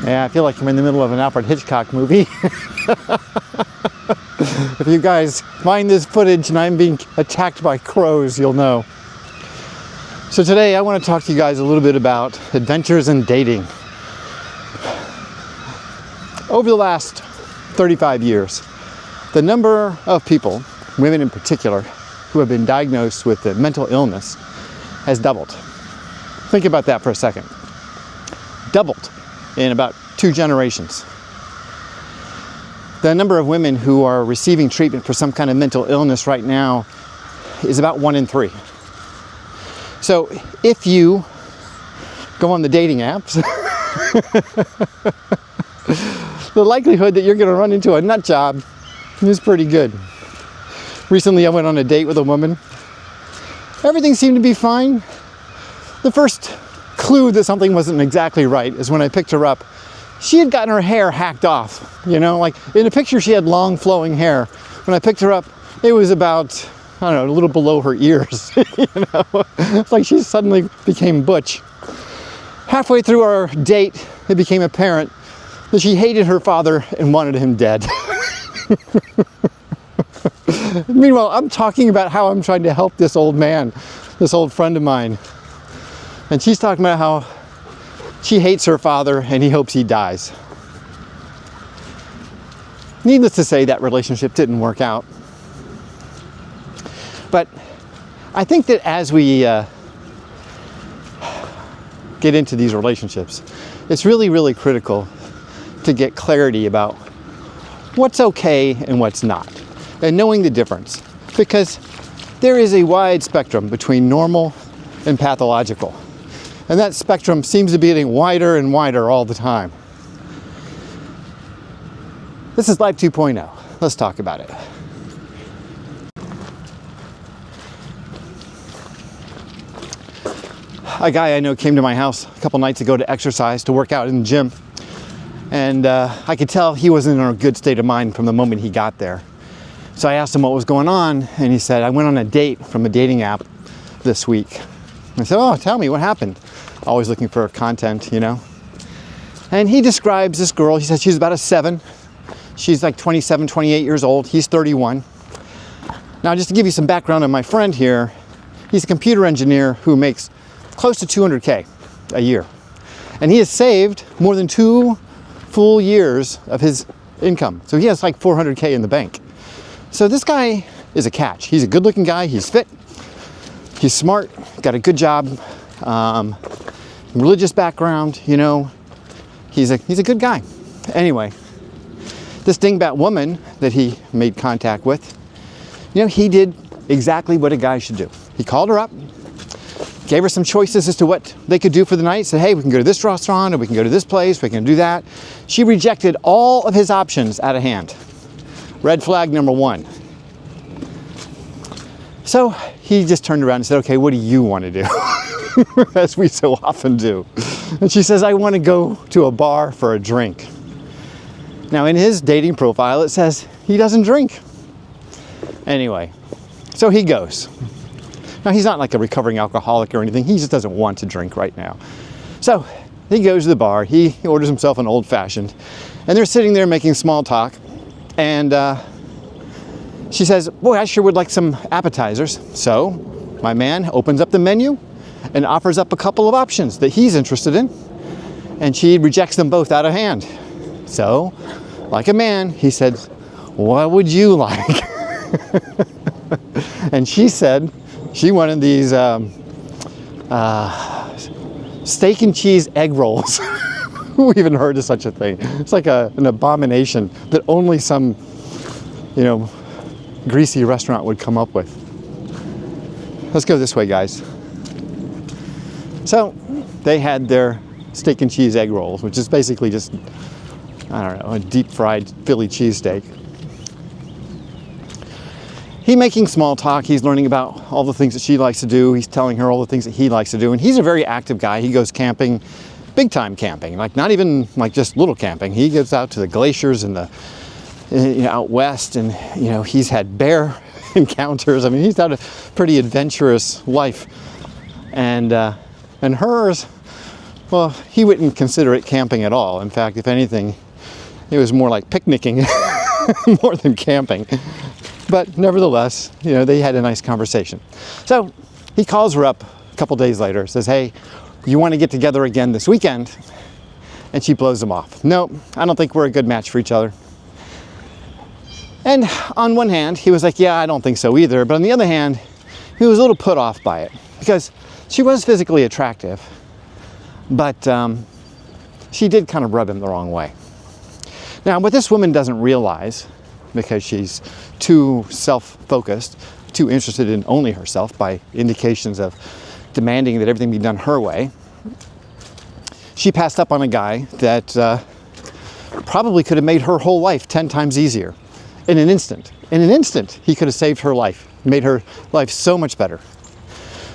Yeah, I feel like I'm in the middle of an Alfred Hitchcock movie. If you guys find this footage and I'm being attacked by crows, you'll know. So today I want to talk to you guys a little bit about adventures in dating. Over the last 35 years, the number of people, women in particular, who have been diagnosed with a mental illness has doubled. Think about that for a second. Doubled in about 2 generations. The number of women who are receiving treatment for some kind of mental illness right now is about 1 in 3. So if you go on the dating apps, the likelihood that you're going to run into a nut job is pretty good. Recently I went on a date with a woman. Everything seemed to be fine. The first clue that something wasn't exactly right is when I picked her up. She had gotten her hair hacked off, you know, like in a picture she had long flowing hair. When I picked her up, it was about, I don't know, a little below her ears, you know. It's like she suddenly became butch. Halfway through our date, it became apparent that she hated her father and wanted him dead. Meanwhile, I'm talking about how I'm trying to help this old man, this old friend of mine. And she's talking about how she hates her father and he hopes he dies. Needless to say, that relationship didn't work out. But I think that as we get into these relationships, it's really, really critical to get clarity about what's okay and what's not, and knowing the difference, because there is a wide spectrum between normal and pathological. And that spectrum seems to be getting wider and wider all the time. This is Life 2.0. Let's talk about it. A guy I know came to my house a couple nights ago to exercise, to work out in the gym. And I could tell he wasn't in a good state of mind from the moment he got there. So I asked him what was going on, and he said, I went on a date from a dating app this week. I said, oh, tell me, what happened? Always looking for content, you know. And he describes this girl. He says she's about a 7. She's like 27, 28 years old. He's 31. Now, just to give you some background on my friend here, he's a computer engineer who makes close to $200K a year. And he has saved more than 2 full years of his income. So he has like $400K in the bank. So this guy is a catch. He's a good-looking guy. He's fit. He's smart. Got a good job. Religious background, you know. He's a good guy. Anyway, this dingbat woman that he made contact with, you know, he did exactly what a guy should do. He called her up, gave her some choices as to what they could do for the night. Said, hey, we can go to this restaurant, or we can go to this place, we can do that. She rejected all of his options out of hand. Red flag number 1. So he just turned around and said, okay, what do you want to do? As we so often do. And she says, I want to go to a bar for a drink. Now in his dating profile, it says he doesn't drink. Anyway, so he goes. Now he's not like a recovering alcoholic or anything. He just doesn't want to drink right now. So he goes to the bar. He orders himself an old fashioned. And they're sitting there making small talk. And she says, boy, I sure would like some appetizers. So my man opens up the menu and offers up a couple of options that he's interested in. And she rejects them both out of hand. So, like a man, he said, what would you like? And she said she wanted these steak and cheese egg rolls. Who even heard of such a thing? It's like an abomination that only some, you know, greasy restaurant would come up with. Let's go this way, guys. So they had their steak and cheese egg rolls, which is basically just, I don't know, a deep fried Philly cheesesteak. He's making small talk. He's learning about all the things that she likes to do. He's telling her all the things that he likes to do. And he's a very active guy. He goes camping, big time camping, like not even like just little camping. He goes out to the glaciers and the, you know, out west, and you know, he's had bear encounters. I mean, he's had a pretty adventurous life. And hers Well, he wouldn't consider it camping at all. In fact, if anything, it was more like picnicking more than camping. But nevertheless, they had a nice conversation. So he calls her up a couple days later, says, hey, you want to get together again this weekend? And she blows him off. No, I don't think we're a good match for each other. And on one hand, he was like, yeah, I don't think so either. But on the other hand, he was a little put off by it because she was physically attractive, but she did kind of rub him the wrong way. Now, what this woman doesn't realize, because she's too self-focused, too interested in only herself by indications of demanding that everything be done her way, she passed up on a guy that probably could have made her whole life 10 times easier in an instant. In an instant, he could have saved her life, made her life so much better.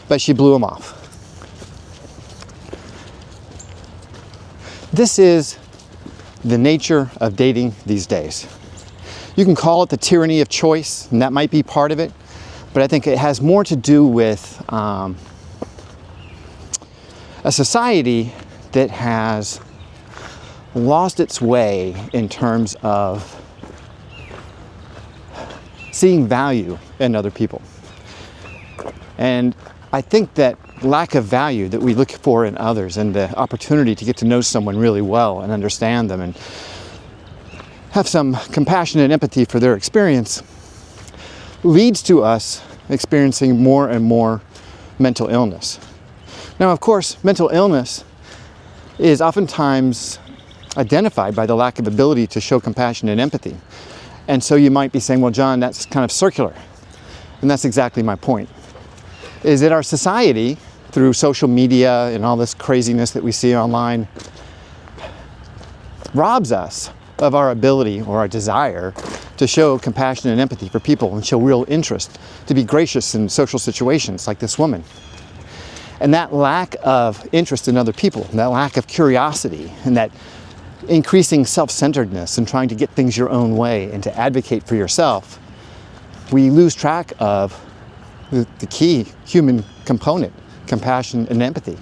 But she blew him off. This is the nature of dating these days. You can call it the tyranny of choice, and that might be part of it, but I think it has more to do with a society that has lost its way in terms of seeing value in other people. And I think that lack of value that we look for in others and the opportunity to get to know someone really well and understand them and have some compassion and empathy for their experience leads to us experiencing more and more mental illness. Now, of course, mental illness is oftentimes identified by the lack of ability to show compassion and empathy. And so you might be saying, well, John, that's kind of circular. And that's exactly my point. Is that our society, through social media and all this craziness that we see online, robs us of our ability or our desire to show compassion and empathy for people and show real interest, to be gracious in social situations like this woman. And that lack of interest in other people, and that lack of curiosity, and that increasing self-centeredness and trying to get things your own way and to advocate for yourself, we lose track of the key human component, compassion and empathy.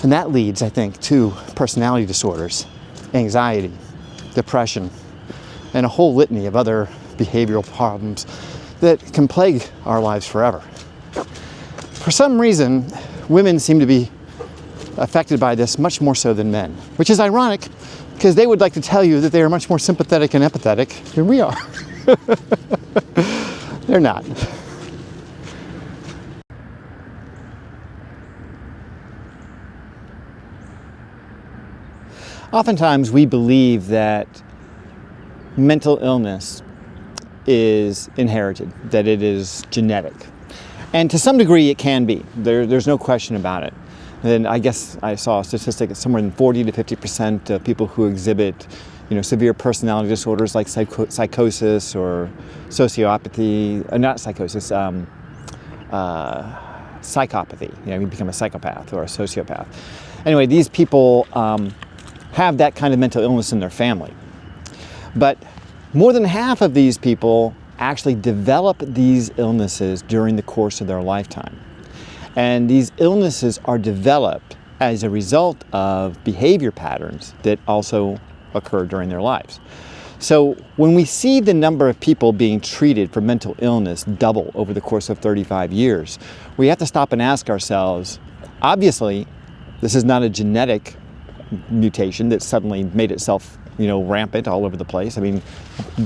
And that leads, I think, to personality disorders, anxiety, depression, and a whole litany of other behavioral problems that can plague our lives forever. For some reason, women seem to be affected by this much more so than men, which is ironic because they would like to tell you that they are much more sympathetic and empathetic than we are. They're not. Oftentimes we believe that mental illness is inherited, that it is genetic. And to some degree it can be. There's no question about it. And I guess I saw a statistic that somewhere in 40 to 50% of people who exhibit severe personality disorders like psychosis or sociopathy, not psychosis, psychopathy. You become a psychopath or a sociopath. Anyway, these people have that kind of mental illness in their family. But more than half of these people actually develop these illnesses during the course of their lifetime. And these illnesses are developed as a result of behavior patterns that also occur during their lives. So when we see the number of people being treated for mental illness double over the course of 35 years, we have to stop and ask ourselves, obviously, this is not a genetic mutation that suddenly made itself rampant all over the place. I mean,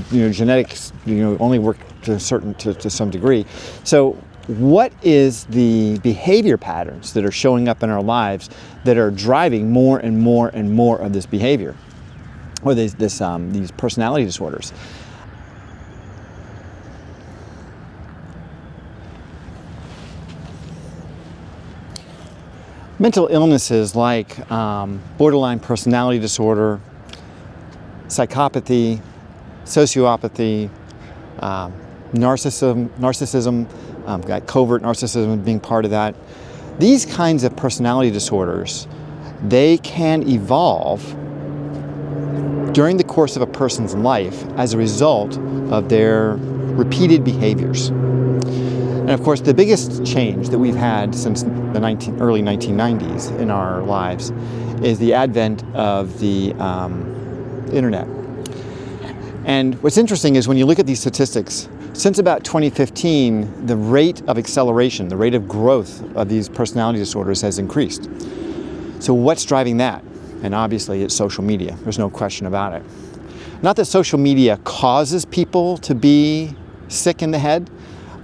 genetics, only work to some degree. So what is the behavior patterns that are showing up in our lives that are driving more and more and more of this behavior, or these personality disorders? Mental illnesses like borderline personality disorder, psychopathy, sociopathy, narcissism, covert narcissism being part of that. These kinds of personality disorders, they can evolve during the course of a person's life as a result of their repeated behaviors. And of course, the biggest change that we've had since the early 1990s in our lives is the advent of the internet. And what's interesting is when you look at these statistics, since about 2015, the rate of acceleration, the rate of growth of these personality disorders has increased. So what's driving that? And obviously it's social media. There's no question about it. Not that social media causes people to be sick in the head,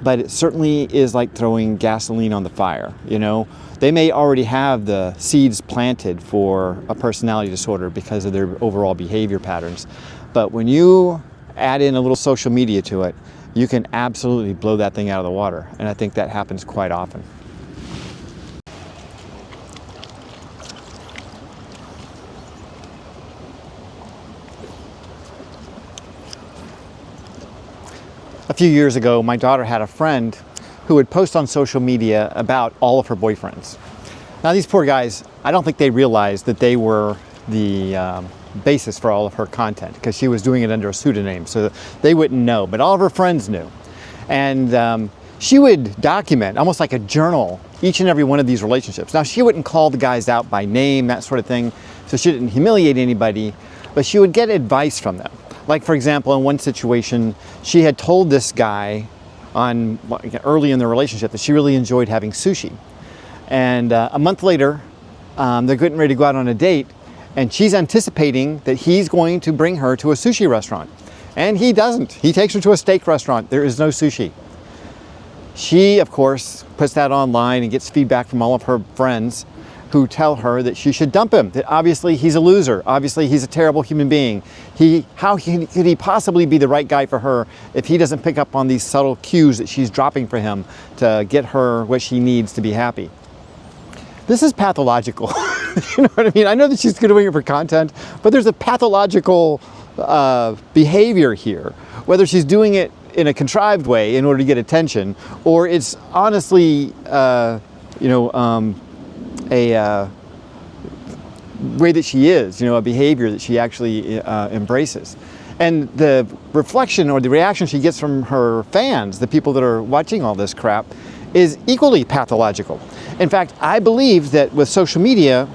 but it certainly is like throwing gasoline on the fire. You know, they may already have the seeds planted for a personality disorder because of their overall behavior patterns. But when you add in a little social media to it, you can absolutely blow that thing out of the water. And I think that happens quite often. A few years ago, my daughter had a friend who would post on social media about all of her boyfriends. Now, these poor guys, I don't think they realized that they were the basis for all of her content, because she was doing it under a pseudonym, so they wouldn't know, but all of her friends knew. And she would document, almost like a journal, each and every one of these relationships. Now, she wouldn't call the guys out by name, that sort of thing, so she didn't humiliate anybody, but she would get advice from them. Like, for example, in one situation, she had told this guy early in the relationship that she really enjoyed having sushi. And a month later, they're getting ready to go out on a date, and she's anticipating that he's going to bring her to a sushi restaurant. And he doesn't. He takes her to a steak restaurant. There is no sushi. She, of course, puts that online and gets feedback from all of her friends who tell her that she should dump him, that obviously he's a loser, obviously he's a terrible human being. How could he possibly be the right guy for her if he doesn't pick up on these subtle cues that she's dropping for him to get her what she needs to be happy? This is pathological. You know what I mean? I know that she's doing it for content, but there's a pathological behavior here. Whether she's doing it in a contrived way in order to get attention, or it's honestly, a way that she is, a behavior that she actually embraces. And the reflection or the reaction she gets from her fans, the people that are watching all this crap, is equally pathological. In fact, I believe that with social media,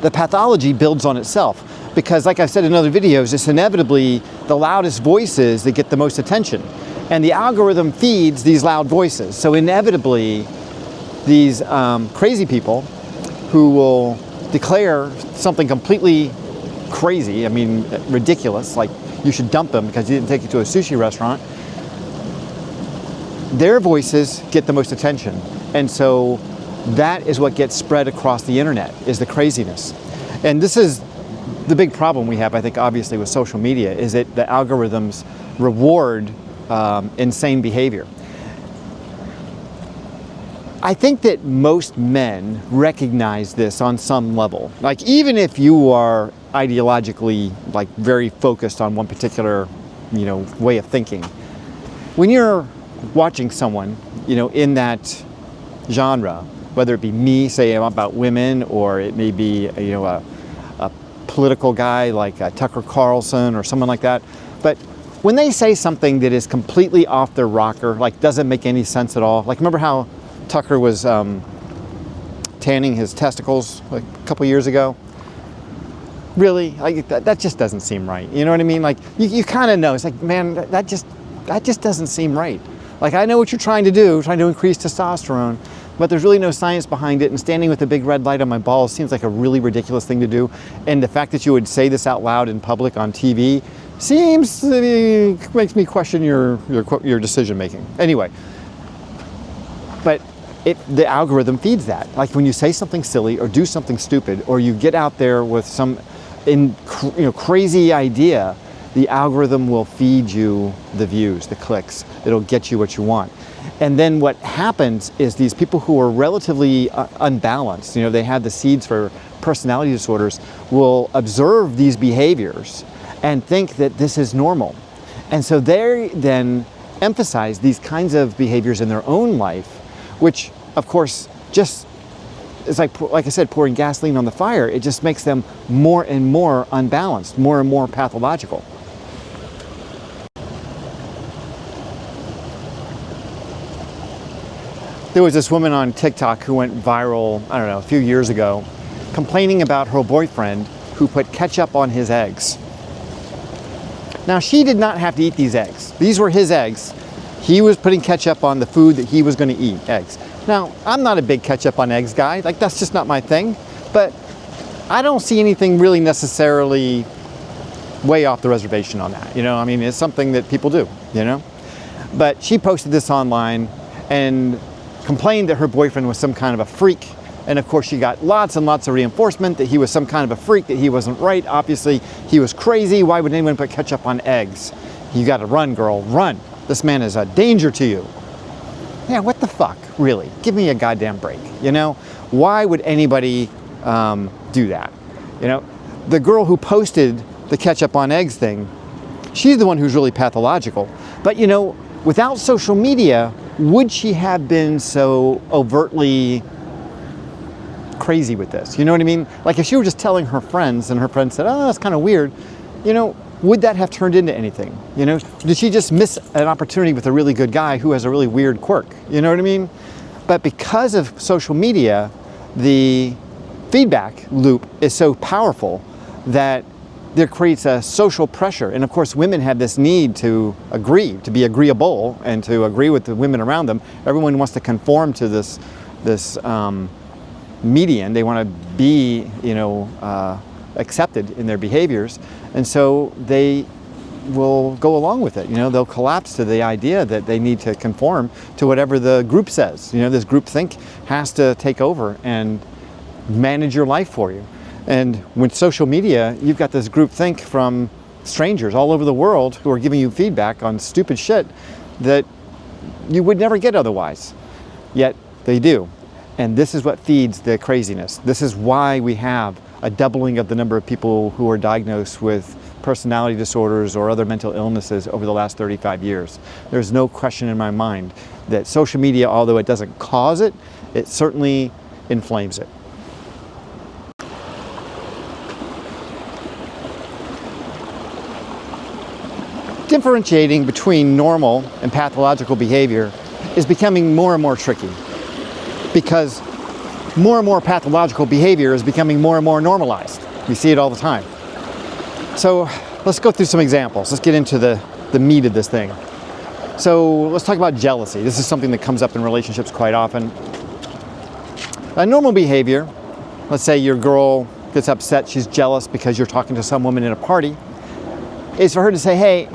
the pathology builds on itself. Because like I've said in other videos, it's inevitably the loudest voices that get the most attention. And the algorithm feeds these loud voices. So inevitably, these crazy people who will declare something completely crazy, I mean ridiculous, like you should dump them because he didn't take you to a sushi restaurant, their voices get the most attention. And so that is what gets spread across the internet, is the craziness. And this is the big problem we have, I think, obviously with social media, is that the algorithms reward insane behavior. I think that most men recognize this on some level. Like, even if you are ideologically like very focused on one particular, way of thinking, when you're watching someone, in that genre, whether it be me, say about women, or it may be, a political guy like Tucker Carlson or someone like that, but when they say something that is completely off their rocker, like doesn't make any sense at all, like remember how Tucker was tanning his testicles like a couple years ago? Really? Like, that just doesn't seem right. You know what I mean? Like, you kind of know. It's like, man, that just doesn't seem right. Like, I know what you're trying to do, trying to increase testosterone, but there's really no science behind it, and standing with a big red light on my balls seems like a really ridiculous thing to do. And the fact that you would say this out loud in public on TV makes me question your decision making. Anyway, but the algorithm feeds that. Like when you say something silly or do something stupid, or you get out there with some crazy idea, the algorithm will feed you the views, the clicks. It'll get you what you want. And then what happens is these people who are relatively unbalanced, they have the seeds for personality disorders, will observe these behaviors and think that this is normal. And so they then emphasize these kinds of behaviors in their own life, which of course just is like I said, pouring gasoline on the fire. It just makes them more and more unbalanced, more and more pathological. There was this woman on TikTok who went viral, I don't know, a few years ago, complaining about her boyfriend who put ketchup on his eggs. Now, she did not have to eat these eggs. These were his eggs. He was putting ketchup on the food that he was going to eat, eggs. Now, I'm not a big ketchup on eggs guy. Like, that's just not my thing. But I don't see anything really necessarily way off the reservation on that. You know, I mean, it's something that people do, you know? But she posted this online and complained that her boyfriend was some kind of a freak. And of course, she got lots and lots of reinforcement that he was some kind of a freak, that he wasn't right. Obviously, he was crazy. Why would anyone put ketchup on eggs? You got to run, girl, run. This man is a danger to you. Yeah, what the fuck, really? Give me a goddamn break, you know? Why would anybody do that? You know, the girl who posted the ketchup on eggs thing, she's the one who's really pathological. But, you know, without social media, would she have been so overtly crazy with this? You know what I mean? Like, if she were just telling her friends and her friends said, oh, that's kind of weird, you know, would that have turned into anything? You know, did she just miss an opportunity with a really good guy who has a really weird quirk? You know what I mean? But because of social media, the feedback loop is so powerful that there creates a social pressure. And of course, women have this need to agree, to be agreeable, and to agree with the women around them. Everyone wants to conform to this median. They want to be, you know, accepted in their behaviors, and so they will go along with it. You know, they'll collapse to the idea that they need to conform to whatever the group says. You know, this group think has to take over and manage your life for you. And with social media, you've got this group think from strangers all over the world who are giving you feedback on stupid shit that you would never get otherwise. Yet they do. And this is what feeds the craziness. This is why we have a doubling of the number of people who are diagnosed with personality disorders or other mental illnesses over the last 35 years. There's no question in my mind that social media, although it doesn't cause it, it certainly inflames it. Differentiating between normal and pathological behavior is becoming more and more tricky, because more and more pathological behavior is becoming more and more normalized. We see it all the time. So let's go through some examples. Let's get into the meat of this thing. So let's talk about jealousy. This is something that comes up in relationships quite often. A normal behavior, let's say your girl gets upset, she's jealous because you're talking to some woman in a party, is for her to say, hey,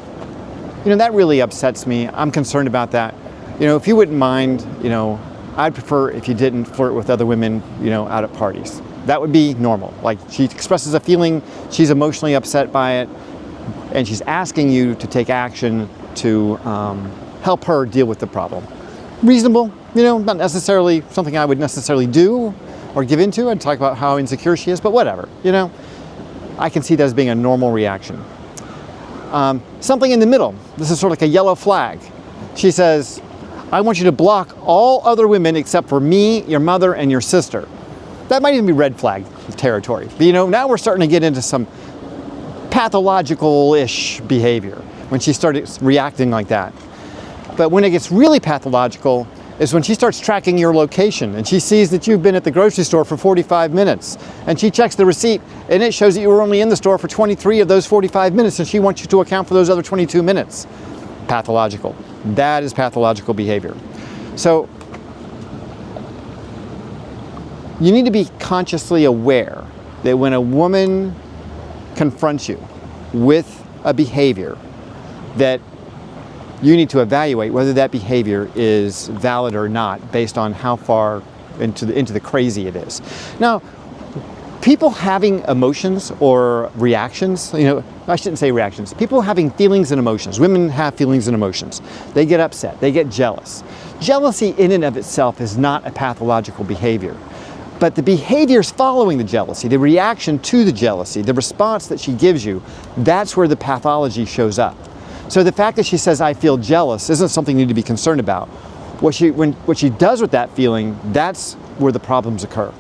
you know, that really upsets me. I'm concerned about that. You know, if you wouldn't mind, you know, I'd prefer if you didn't flirt with other women, you know, out at parties. That would be normal. Like, she expresses a feeling, she's emotionally upset by it, and she's asking you to take action to help her deal with the problem. Reasonable, you know, not necessarily something I would necessarily do or give into and talk about how insecure she is, but whatever, you know. I can see that as being a normal reaction. Something in the middle. This is sort of like a yellow flag. She says, I want you to block all other women except for me, your mother, and your sister. That might even be red flag territory. But you know, now we're starting to get into some pathological-ish behavior when she started reacting like that. But when it gets really pathological is when she starts tracking your location and she sees that you've been at the grocery store for 45 minutes and she checks the receipt and it shows that you were only in the store for 23 of those 45 minutes and she wants you to account for those other 22 minutes. Pathological. That is pathological behavior. So you need to be consciously aware that when a woman confronts you with a behavior, that you need to evaluate whether that behavior is valid or not based on how far into the crazy it is. Now, people having emotions or reactions, you know, I shouldn't say reactions, people having feelings and emotions. Women have feelings and emotions. They get upset, they get jealous. Jealousy in and of itself is not a pathological behavior. But the behaviors following the jealousy, the reaction to the jealousy, the response that she gives you, that's where the pathology shows up. So the fact that she says, I feel jealous, isn't something you need to be concerned about. What she does with that feeling, that's where the problems occur.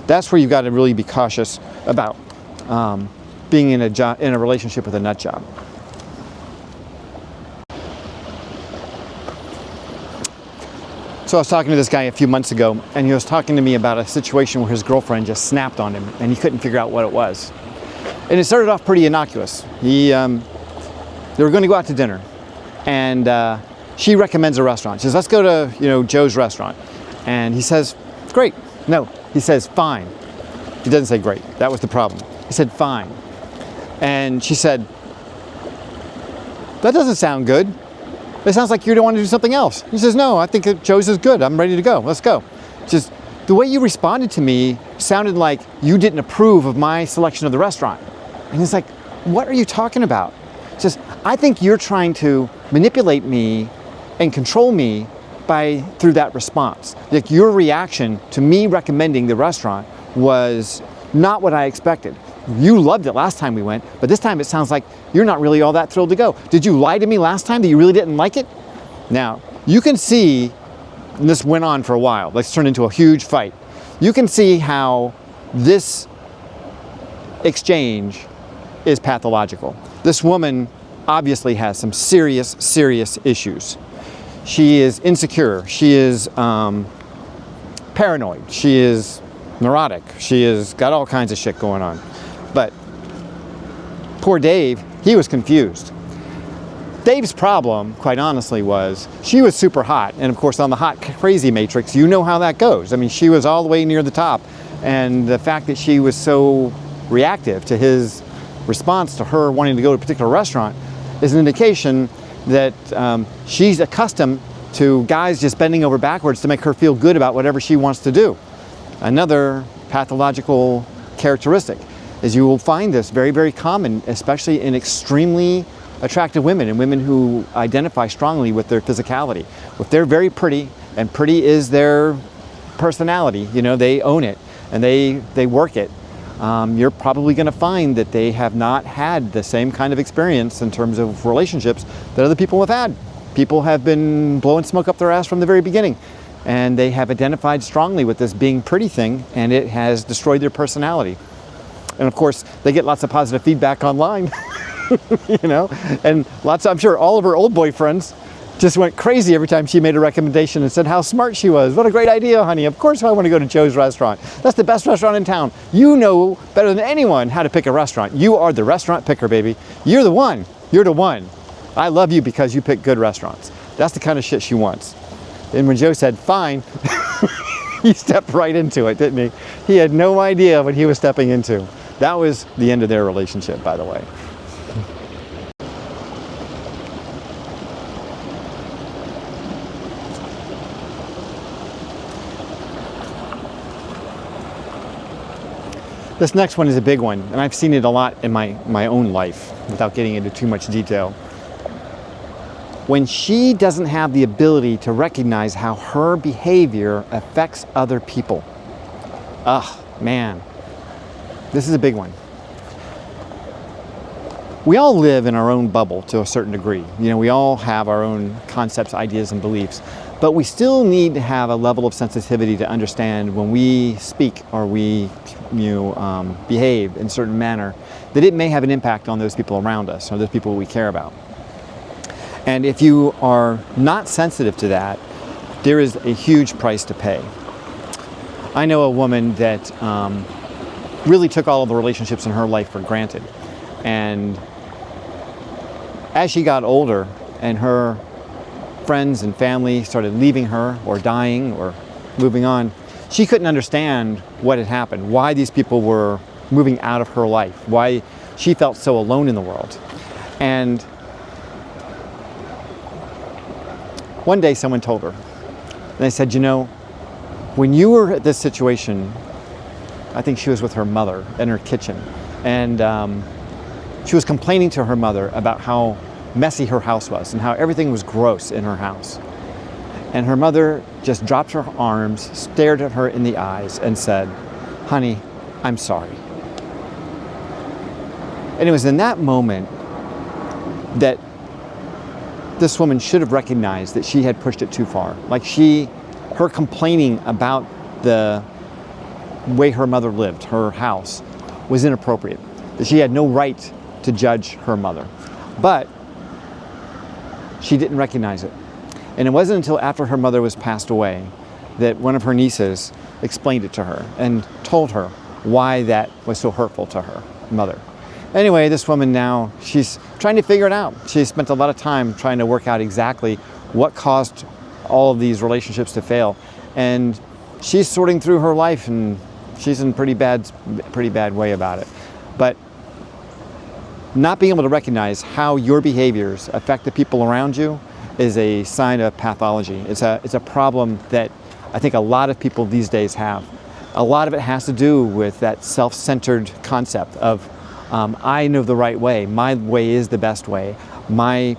That's where you've got to really be cautious about being in a relationship with a nut job. So I was talking to this guy a few months ago, and he was talking to me about a situation where his girlfriend just snapped on him, and he couldn't figure out what it was. And it started off pretty innocuous. They were going to go out to dinner, and she recommends a restaurant. She says, let's go to, Joe's restaurant. And he says, great. No, he says, fine. He doesn't say great. That was the problem. He said, fine. And she said, that doesn't sound good. It sounds like you don't want to do something else. He says, no, I think Joe's is good. I'm ready to go. Let's go. Just the way you responded to me sounded like you didn't approve of my selection of the restaurant. And he's like, what are you talking about? He says, I think you're trying to manipulate me and control me through that response. Like your reaction to me recommending the restaurant was not what I expected. You loved it last time we went, but this time it sounds like you're not really all that thrilled to go. Did you lie to me last time that you really didn't like it? Now, you can see, and this went on for a while, let's turn into a huge fight. You can see how this exchange is pathological. This woman obviously has some serious, serious issues. She is insecure. She is paranoid. She is neurotic. She has got all kinds of shit going on. But poor Dave, he was confused. Dave's problem, quite honestly, was she was super hot. And of course, on the hot crazy matrix, you know how that goes. I mean, she was all the way near the top. And the fact that she was so reactive to his response to her wanting to go to a particular restaurant is an indication that she's accustomed to guys just bending over backwards to make her feel good about whatever she wants to do. Another pathological characteristic is you will find this very, very common, especially in extremely attractive women and women who identify strongly with their physicality. If they're very pretty, and pretty is their personality, they own it and they work it, you're probably going to find that they have not had the same kind of experience in terms of relationships that other people have had. People have been blowing smoke up their ass from the very beginning, and they have identified strongly with this being pretty thing, and it has destroyed their personality. And of course, they get lots of positive feedback online, and I'm sure all of her old boyfriends just went crazy every time she made a recommendation and said how smart she was. What a great idea, honey. Of course I want to go to Joe's restaurant. That's the best restaurant in town. You know better than anyone how to pick a restaurant. You are the restaurant picker, baby. You're the one. You're the one. I love you because you pick good restaurants. That's the kind of shit she wants. And when Joe said, fine, he stepped right into it, didn't he? He had no idea what he was stepping into. That was the end of their relationship, by the way. This next one is a big one, and I've seen it a lot in my own life, without getting into too much detail. When she doesn't have the ability to recognize how her behavior affects other people. Man, this is a big one. We all live in our own bubble to a certain degree. We all have our own concepts, ideas, and beliefs. But we still need to have a level of sensitivity to understand when we speak or we behave in a certain manner, that it may have an impact on those people around us or those people we care about. And if you are not sensitive to that, there is a huge price to pay. I know a woman that really took all of the relationships in her life for granted. And as she got older and her friends and family started leaving her or dying or moving on, she couldn't understand what had happened, why these people were moving out of her life, why she felt so alone in the world. And one day someone told her, and they said, when you were at this situation, I think she was with her mother in her kitchen, and she was complaining to her mother about how messy her house was and how everything was gross in her house. And her mother just dropped her arms, stared at her in the eyes, and said, honey, I'm sorry. And it was in that moment that this woman should have recognized that she had pushed it too far. Like her complaining about the way her mother lived, her house, was inappropriate. That she had no right to judge her mother. But she didn't recognize it. And it wasn't until after her mother was passed away that one of her nieces explained it to her and told her why that was so hurtful to her mother. Anyway, this woman now, she's trying to figure it out. She spent a lot of time trying to work out exactly what caused all of these relationships to fail. And she's sorting through her life, and she's in pretty bad way about it. But not being able to recognize how your behaviors affect the people around you is a sign of pathology. It's a problem that I think a lot of people these days have. A lot of it has to do with that self-centered concept of I know the right way, my way is the best way, my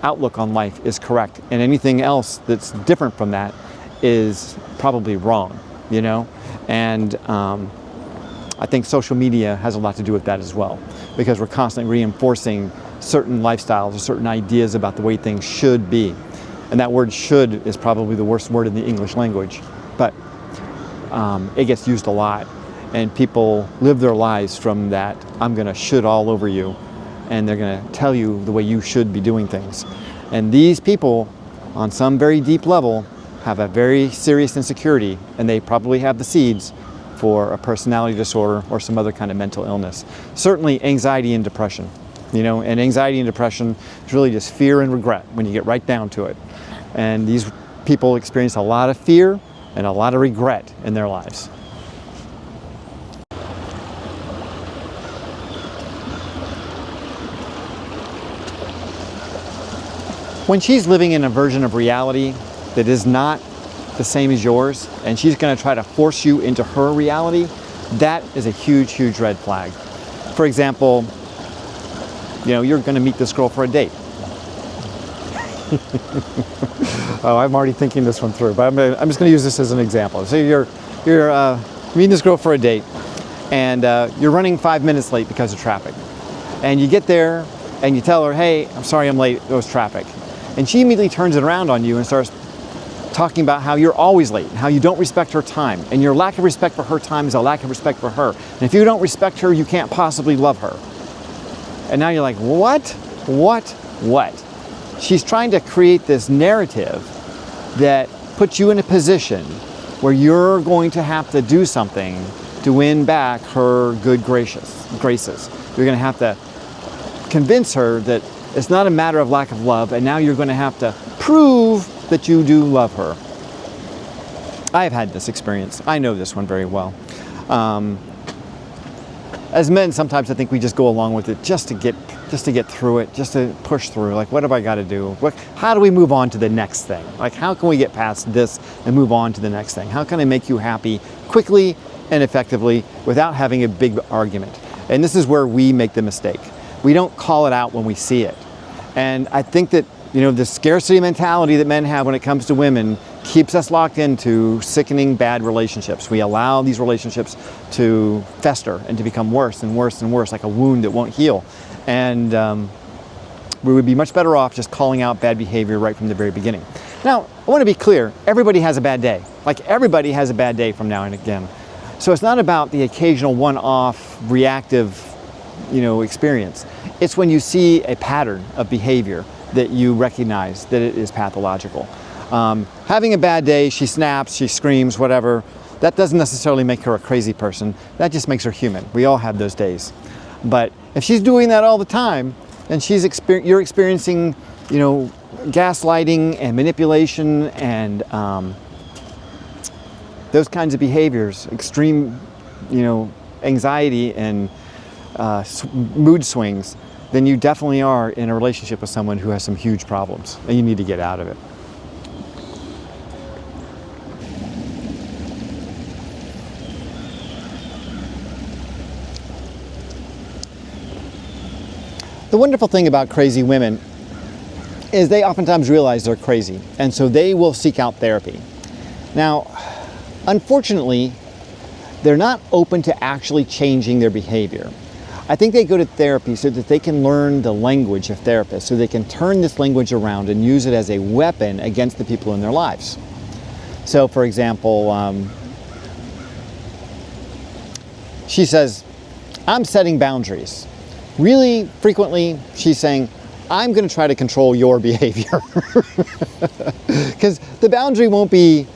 outlook on life is correct, and anything else that's different from that is probably wrong, you know? And I think social media has a lot to do with that as well, because we're constantly reinforcing certain lifestyles or certain ideas about the way things should be. And that word should is probably the worst word in the English language, but it gets used a lot. And people live their lives from that, I'm gonna should all over you, and they're gonna tell you the way you should be doing things. And these people, on some very deep level, have a very serious insecurity, and they probably have the seeds for a personality disorder or some other kind of mental illness. Certainly anxiety and depression, you know, and anxiety and depression is really just fear and regret when you get right down to it. And these people experience a lot of fear and a lot of regret in their lives. When she's living in a version of reality that is not the same as yours, and she's going to try to force you into her reality, that is a huge, huge red flag. For example, you know, you're going to meet this girl for a date. Oh, I'm already thinking this one through, but I'm just going to use this as an example. So you're meeting this girl for a date, and you're running 5 minutes late because of traffic. And you get there, and you tell her, hey, I'm sorry I'm late, there was traffic. And she immediately turns it around on you and starts talking about how you're always late, how you don't respect her time. And your lack of respect for her time is a lack of respect for her. And if you don't respect her, you can't possibly love her. And now you're like, what? She's trying to create this narrative that puts you in a position where you're going to have to do something to win back her good graces. You're going to have to convince her that it's not a matter of lack of love, and now you're going to have to prove that you do love her. I've had this experience. I know this one very well. As men, sometimes I think we just go along with it just to get through it, just to push through. Like, what have I got to do? How do we move on to the next thing? Like, how can we get past this and move on to the next thing? How can I make you happy quickly and effectively without having a big argument? And this is where we make the mistake. We don't call it out when we see it. And I think that, you know, the scarcity mentality that men have when it comes to women keeps us locked into sickening bad relationships. We allow these relationships to fester and to become worse and worse and worse, like a wound that won't heal. And we would be much better off just calling out bad behavior right from the very beginning. Now, I want to be clear, everybody has a bad day. Like, everybody has a bad day from now and again. So it's not about the occasional one-off reactive, you know, experience. It's when you see a pattern of behavior that you recognize that it is pathological. Having a bad day, she snaps, she screams, whatever, that doesn't necessarily make her a crazy person. That just makes her human. We all have those days. But if she's doing that all the time, and you're experiencing, you know, gaslighting and manipulation and those kinds of behaviors, extreme, you know, anxiety and mood swings, then you definitely are in a relationship with someone who has some huge problems, and you need to get out of it. The wonderful thing about crazy women is they oftentimes realize they're crazy, and so they will seek out therapy. Now, unfortunately, they're not open to actually changing their behavior. I think they go to therapy so that they can learn the language of therapists, so they can turn this language around and use it as a weapon against the people in their lives. So, for example, she says, I'm setting boundaries. Really frequently, she's saying, I'm going to try to control your behavior. Because the boundary won't be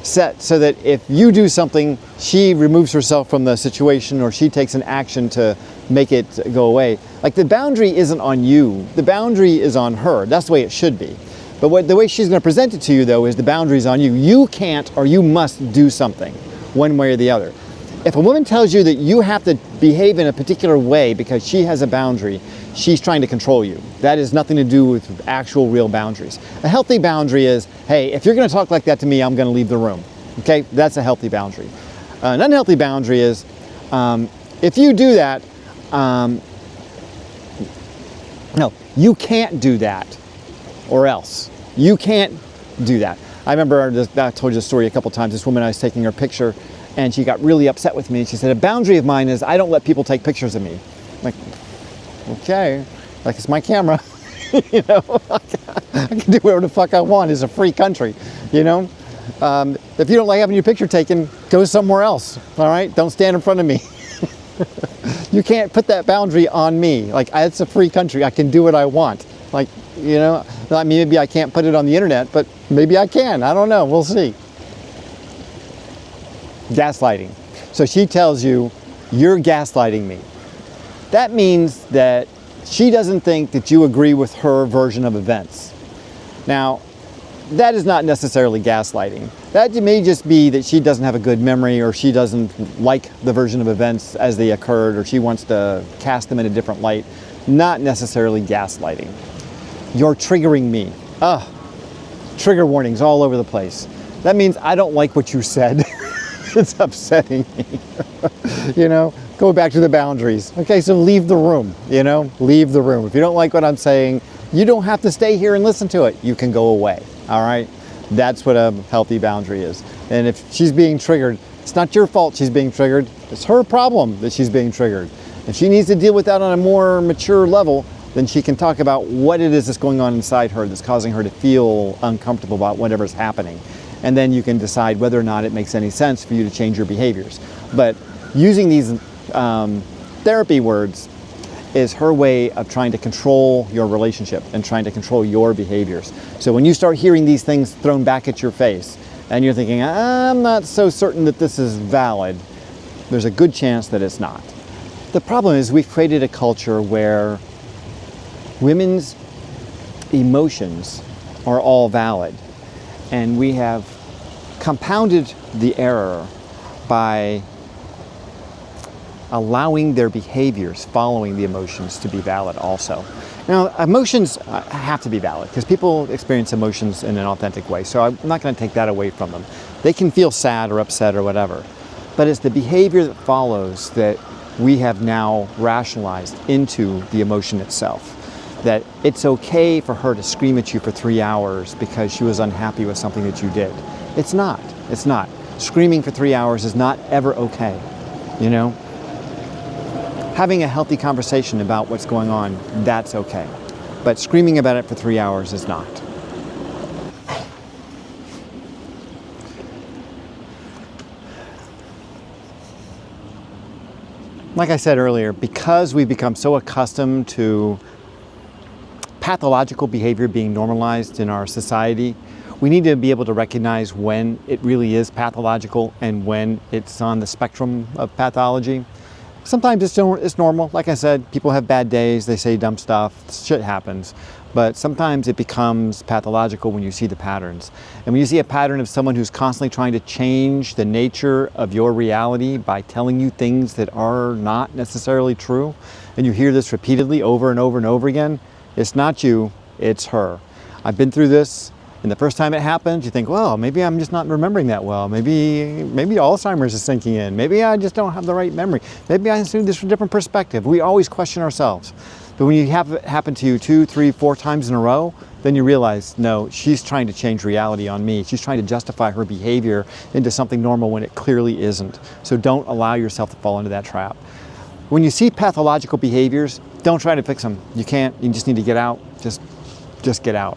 set so that if you do something, she removes herself from the situation or she takes an action to make it go away. Like, the boundary isn't on you, the boundary is on her. That's the way it should be. But the way she's going to present it to you, though, is the boundary's on you. You can't or you must do something one way or the other. If a woman tells you that you have to behave in a particular way because she has a boundary, she's trying to control you. That has nothing to do with actual real boundaries. A healthy boundary is, hey, if you're going to talk like that to me, I'm going to leave the room. Okay, that's a healthy boundary. An unhealthy boundary is, if you do that, no, you can't do that, or else. You can't do that. I remember, I told you the story a couple times, this woman, I was taking her picture, and she got really upset with me. She said, a boundary of mine is I don't let people take pictures of me. I'm like, okay, like, it's my camera. You know, I can do whatever the fuck I want. It's a free country, you know. If you don't like having your picture taken, go somewhere else, all right? Don't stand in front of me. You can't put that boundary on me. Like, it's a free country. I can do what I want. Like, you know, I mean, maybe I can't put it on the internet, but maybe I can. I don't know. We'll see. Gaslighting. So she tells you, you're gaslighting me. That means that she doesn't think that you agree with her version of events. Now, that is not necessarily gaslighting. That may just be that she doesn't have a good memory, or she doesn't like the version of events as they occurred, or she wants to cast them in a different light. Not necessarily gaslighting. You're triggering me. Trigger warnings all over the place. That means I don't like what you said. It's upsetting me. You know, go back to the boundaries. Okay, so leave the room, you know, leave the room. If you don't like what I'm saying, you don't have to stay here and listen to it. You can go away, all right? That's what a healthy boundary is. And if she's being triggered, it's not your fault she's being triggered. It's her problem that she's being triggered. If she needs to deal with that on a more mature level, then she can talk about what it is that's going on inside her that's causing her to feel uncomfortable about whatever's happening. And then you can decide whether or not it makes any sense for you to change your behaviors. But using these therapy words is her way of trying to control your relationship and trying to control your behaviors. So when you start hearing these things thrown back at your face and you're thinking, I'm not so certain that this is valid, there's a good chance that it's not. The problem is we've created a culture where women's emotions are all valid. And we have compounded the error by allowing their behaviors following the emotions to be valid also. Now, emotions have to be valid because people experience emotions in an authentic way, so I'm not going to take that away from them. They can feel sad or upset or whatever, but it's the behavior that follows that we have now rationalized into the emotion itself. That it's okay for her to scream at you for 3 hours because she was unhappy with something that you did. It's not. It's not. Screaming for 3 hours is not ever okay, you know? Having a healthy conversation about what's going on, that's okay. But screaming about it for 3 hours is not. Like I said earlier, because we've become so accustomed to pathological behavior being normalized in our society, we need to be able to recognize when it really is pathological and when it's on the spectrum of pathology. Sometimes it's normal. Like I said, people have bad days, they say dumb stuff, shit happens. But sometimes it becomes pathological when you see the patterns. And when you see a pattern of someone who's constantly trying to change the nature of your reality by telling you things that are not necessarily true, and you hear this repeatedly over and over and over again, it's not you, it's her. I've been through this, and the first time it happens, you think, well, maybe I'm just not remembering that well. Maybe Alzheimer's is sinking in. Maybe I just don't have the right memory. Maybe I see this from a different perspective. We always question ourselves. But when you have it happen to you 2, 3, 4 times in a row, then you realize, no, she's trying to change reality on me. She's trying to justify her behavior into something normal when it clearly isn't. So don't allow yourself to fall into that trap. When you see pathological behaviors, don't try to fix them. You can't. You just need to get out. Just get out.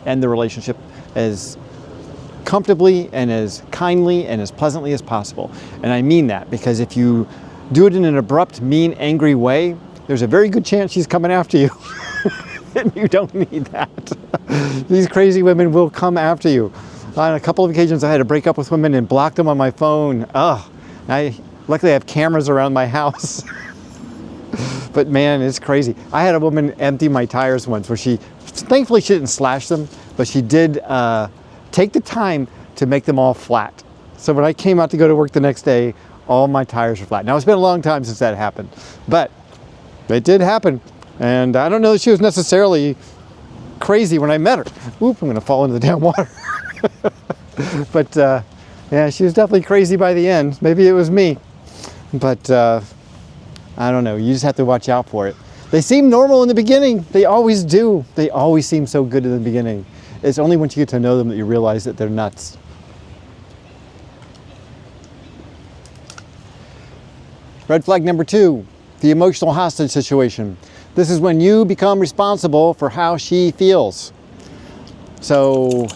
End the relationship as comfortably and as kindly and as pleasantly as possible. And I mean that because if you do it in an abrupt, mean, angry way, there's a very good chance she's coming after you. it. You don't need that. These crazy women will come after you. On a couple of occasions, I had to break up with women and block them on my phone. Luckily I have cameras around my house. But man, it's crazy. I had a woman empty my tires once where thankfully she didn't slash them, but she did take the time to make them all flat. So when I came out to go to work the next day, all my tires were flat. Now it's been a long time since that happened, but it did happen. And I don't know that she was necessarily crazy when I met her. Oop, I'm gonna fall into the damn water. But yeah, she was definitely crazy by the end. Maybe it was me, but I don't know. You just have to watch out for it. They seem normal in the beginning. They always do. They always seem so good in the beginning. It's only once you get to know them that you realize that they're nuts. Red flag number 2, the emotional hostage situation. This is when you become responsible for how she feels. So,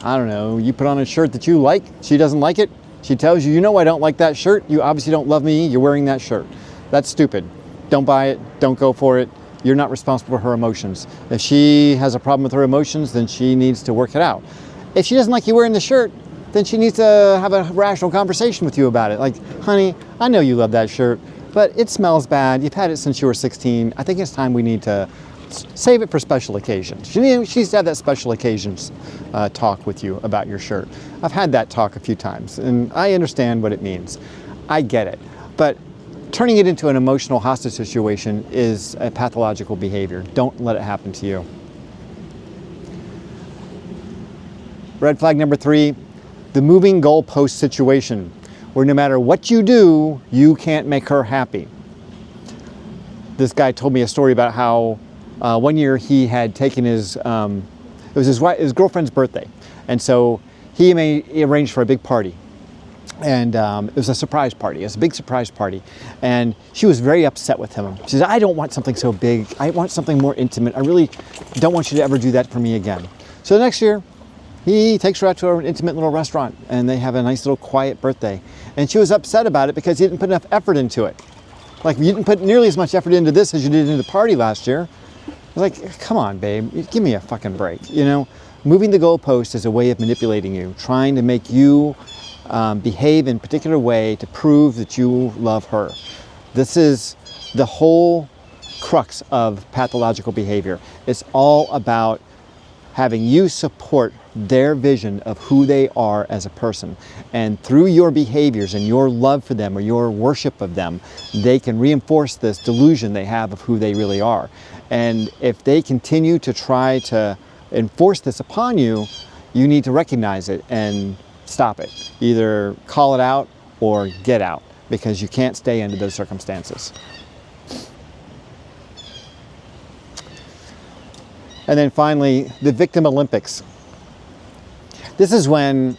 I don't know, you put on a shirt that you like, she doesn't like it, she tells you, you know I don't like that shirt, you obviously don't love me, you're wearing that shirt. That's stupid. Don't buy it, don't go for it. You're not responsible for her emotions. If she has a problem with her emotions, then she needs to work it out. If she doesn't like you wearing the shirt, then she needs to have a rational conversation with you about it. Like, honey, I know you love that shirt, but it smells bad. You've had it since you were 16. I think it's time we need to save it for special occasions. She needs to have that special occasions talk with you about your shirt. I've had that talk a few times, and I understand what it means. I get it. But turning it into an emotional hostage situation is a pathological behavior. Don't let it happen to you. Red flag number 3, the moving goalpost situation, where no matter what you do, you can't make her happy. This guy told me a story about how one year he had taken his, it was his girlfriend's birthday. And so he arranged for a big party. And it was a surprise party. It was a big surprise party. And she was very upset with him. She said, I don't want something so big. I want something more intimate. I really don't want you to ever do that for me again. So the next year, he takes her out to an intimate little restaurant and they have a nice little quiet birthday. And she was upset about it because he didn't put enough effort into it. Like, you didn't put nearly as much effort into this as you did into the party last year. I was like, come on, babe, give me a fucking break. You know, moving the goalpost is a way of manipulating you, trying to make you behave in a particular way to prove that you love her. This is the whole crux of pathological behavior. It's all about having you support their vision of who they are as a person. And through your behaviors and your love for them or your worship of them, they can reinforce this delusion they have of who they really are. And if they continue to try to enforce this upon you, you need to recognize it and stop it. Either call it out or get out, because you can't stay under those circumstances. And then finally, the victim Olympics. This is when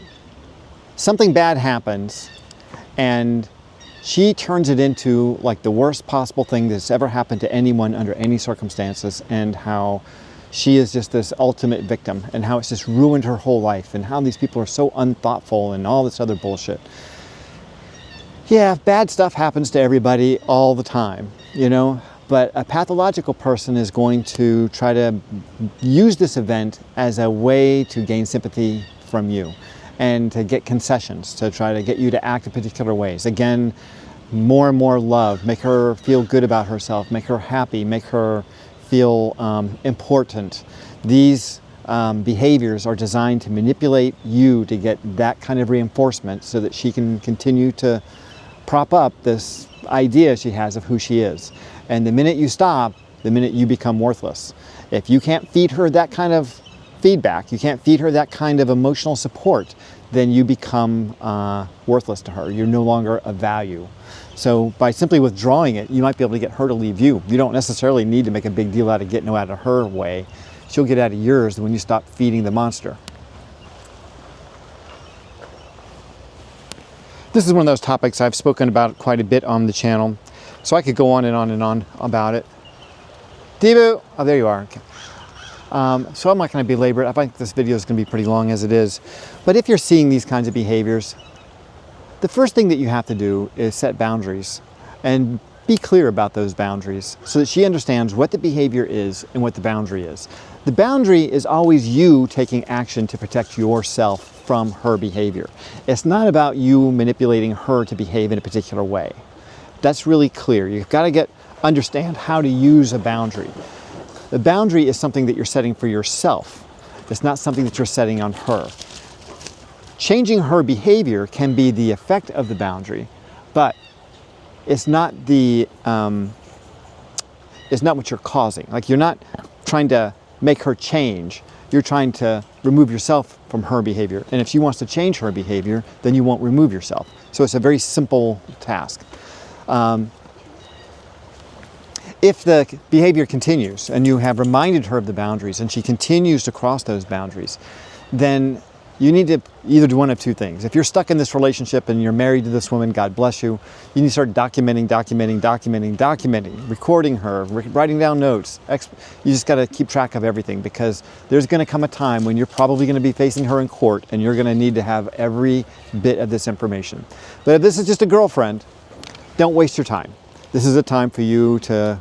something bad happens and she turns it into like the worst possible thing that's ever happened to anyone under any circumstances, and how she is just this ultimate victim, and how it's just ruined her whole life, and how these people are so unthoughtful and all this other bullshit. Yeah, bad stuff happens to everybody all the time, you know, but a pathological person is going to try to use this event as a way to gain sympathy from you and to get concessions, to try to get you to act in particular ways. Again, more and more love, make her feel good about herself, make her happy, make her feel important. These behaviors are designed to manipulate you to get that kind of reinforcement so that she can continue to prop up this idea she has of who she is. And the minute you stop, the minute you become worthless. If you can't feed her that kind of feedback, you can't feed her that kind of emotional support, then you become worthless to her. You're no longer of value. So by simply withdrawing it, you might be able to get her to leave you. You don't necessarily need to make a big deal out of getting out of her way. She'll get out of yours when you stop feeding the monster. This is one of those topics I've spoken about quite a bit on the channel, so I could go on and on and on about it. Debu! Oh, there you are. Okay. So I'm not going to belabor it. I think this video is going to be pretty long as it is. But if you're seeing these kinds of behaviors, the first thing that you have to do is set boundaries and be clear about those boundaries so that she understands what the behavior is and what the boundary is. The boundary is always you taking action to protect yourself from her behavior. It's not about you manipulating her to behave in a particular way. That's really clear. You've got to understand how to use a boundary. The boundary is something that you're setting for yourself. It's not something that you're setting on her. Changing her behavior can be the effect of the boundary, but it's not it's not what you're causing. Like, you're not trying to make her change. You're trying to remove yourself from her behavior. And if she wants to change her behavior, then you won't remove yourself. So it's a very simple task. If the behavior continues and you have reminded her of the boundaries and she continues to cross those boundaries, then you need to either do one of two things. If you're stuck in this relationship and you're married to this woman, God bless you, you need to start documenting, recording her, writing down notes. You just got to keep track of everything, because there's going to come a time when you're probably going to be facing her in court and you're going to need to have every bit of this information. But if this is just a girlfriend, don't waste your time. This is a time for you to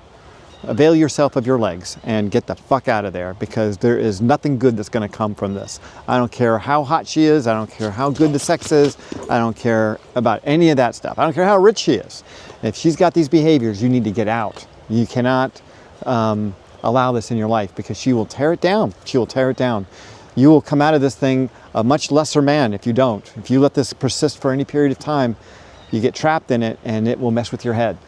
avail yourself of your legs and get the fuck out of there, because there is nothing good that's going to come from this. I don't care how hot she is. I don't care how good the sex is. I don't care about any of that stuff. I don't care how rich she is. If she's got these behaviors, you need to get out. You cannot allow this in your life, because she will tear it down. She will tear it down. You will come out of this thing a much lesser man if you don't. If you let this persist for any period of time, you get trapped in it and it will mess with your head.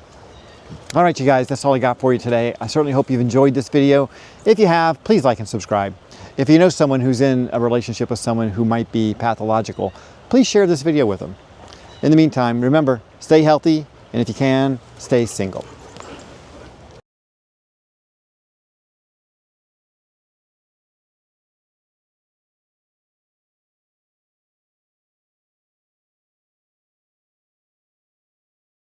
All right, you guys, that's all I got for you today. I certainly hope you've enjoyed this video. If you have, please like and subscribe. If you know someone who's in a relationship with someone who might be pathological, please share this video with them. In the meantime, remember, stay healthy, and if you can, stay single.